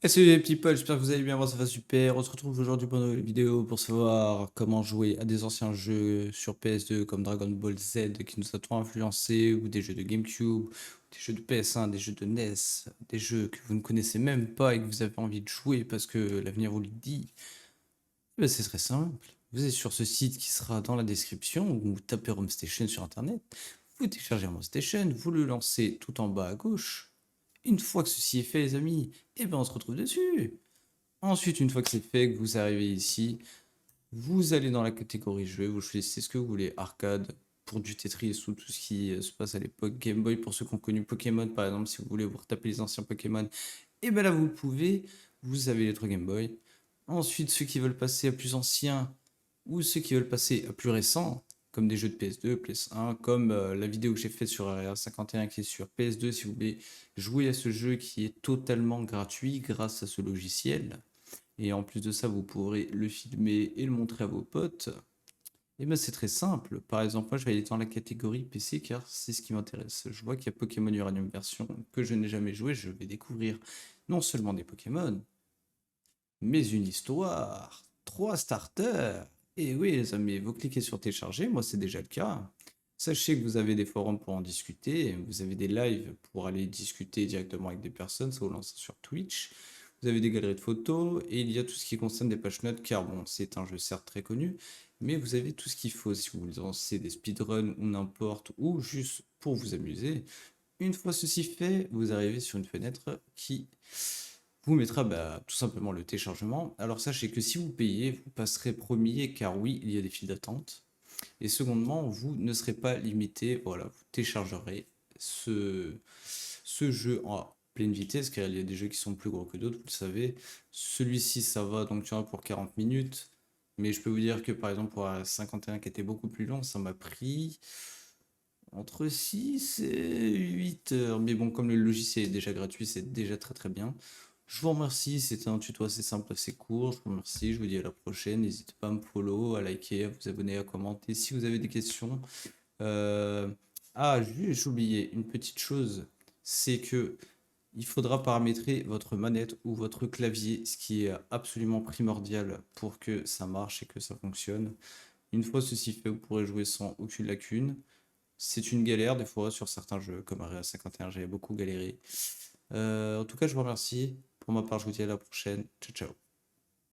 Et salut les people, j'espère que vous allez bien, moi ça va super. On se retrouve aujourd'hui pour une nouvelle vidéo pour savoir comment jouer à des anciens jeux sur PS2 comme Dragon Ball Z qui nous a trop influencé, ou des jeux de GameCube, ou des jeux de PS1, des jeux de NES, des jeux que vous ne connaissez même pas et que vous avez envie de jouer parce que l'avenir vous le dit. Ben, c'est très simple. Vous êtes sur ce site qui sera dans la description, ou vous tapez ROM Station sur internet, vous téléchargez ROM Station, vous le lancez tout en bas à gauche. Une fois que ceci est fait, les amis, et ben on se retrouve dessus. Ensuite, une fois que c'est fait, que vous arrivez ici, vous allez dans la catégorie jeux, vous choisissez ce que vous voulez, arcade, pour du Tetris ou tout ce qui se passe à l'époque, Game Boy pour ceux qui ont connu Pokémon par exemple, si vous voulez vous retaper les anciens Pokémon, et ben là vous pouvez, vous avez les trois Game Boy. Ensuite, ceux qui veulent passer à plus ancien ou ceux qui veulent passer à plus récent, comme des jeux de PS2, PS1, comme la vidéo que j'ai faite sur Area 51 qui est sur PS2, si vous voulez jouer à ce jeu qui est totalement gratuit grâce à ce logiciel. Et en plus de ça, vous pourrez le filmer et le montrer à vos potes. Et ben c'est très simple. Par exemple, moi je vais aller dans la catégorie PC car c'est ce qui m'intéresse. Je vois qu'il y a Pokémon Uranium version que je n'ai jamais joué. Je vais découvrir non seulement des Pokémon, mais une histoire. Trois starters. Et oui, les amis, vous cliquez sur télécharger. Moi, c'est déjà le cas. Sachez que vous avez des forums pour en discuter. Vous avez des lives pour aller discuter directement avec des personnes. Ça vous lance sur Twitch. Vous avez des galeries de photos et il y a tout ce qui concerne des pages notes car bon, c'est un jeu certes très connu, mais vous avez tout ce qu'il faut si vous lancez des speedruns ou n'importe, ou juste pour vous amuser. Une fois ceci fait, vous arrivez sur une fenêtre qui vous mettra tout simplement le téléchargement. Alors sachez que si vous payez, vous passerez premier car oui, il y a des files d'attente. Et secondement, vous ne serez pas limité. Voilà, vous téléchargerez ce, ce jeu en pleine vitesse car il y a des jeux qui sont plus gros que d'autres, vous le savez. Celui-ci, ça va donc tu vois, pour 40 minutes. Mais je peux vous dire que par exemple pour la 51 qui était beaucoup plus long, ça m'a pris entre 6 et 8 heures. Mais bon, comme le logiciel est déjà gratuit, c'est déjà très très bien. Je vous remercie, c'était un tuto assez simple, assez court. Je vous remercie, je vous dis à la prochaine. N'hésitez pas à me follow, à liker, à vous abonner, à commenter si vous avez des questions. Euh, Ah, j'ai oublié une petite chose, c'est que il faudra paramétrer votre manette ou votre clavier, ce qui est absolument primordial pour que ça marche et que ça fonctionne. Une fois ceci fait, vous pourrez jouer sans aucune lacune. C'est une galère des fois sur certains jeux, comme Area 51, j'avais beaucoup galéré. En tout cas, je vous remercie. Pour ma part, je vous dis à la prochaine. Ciao, ciao.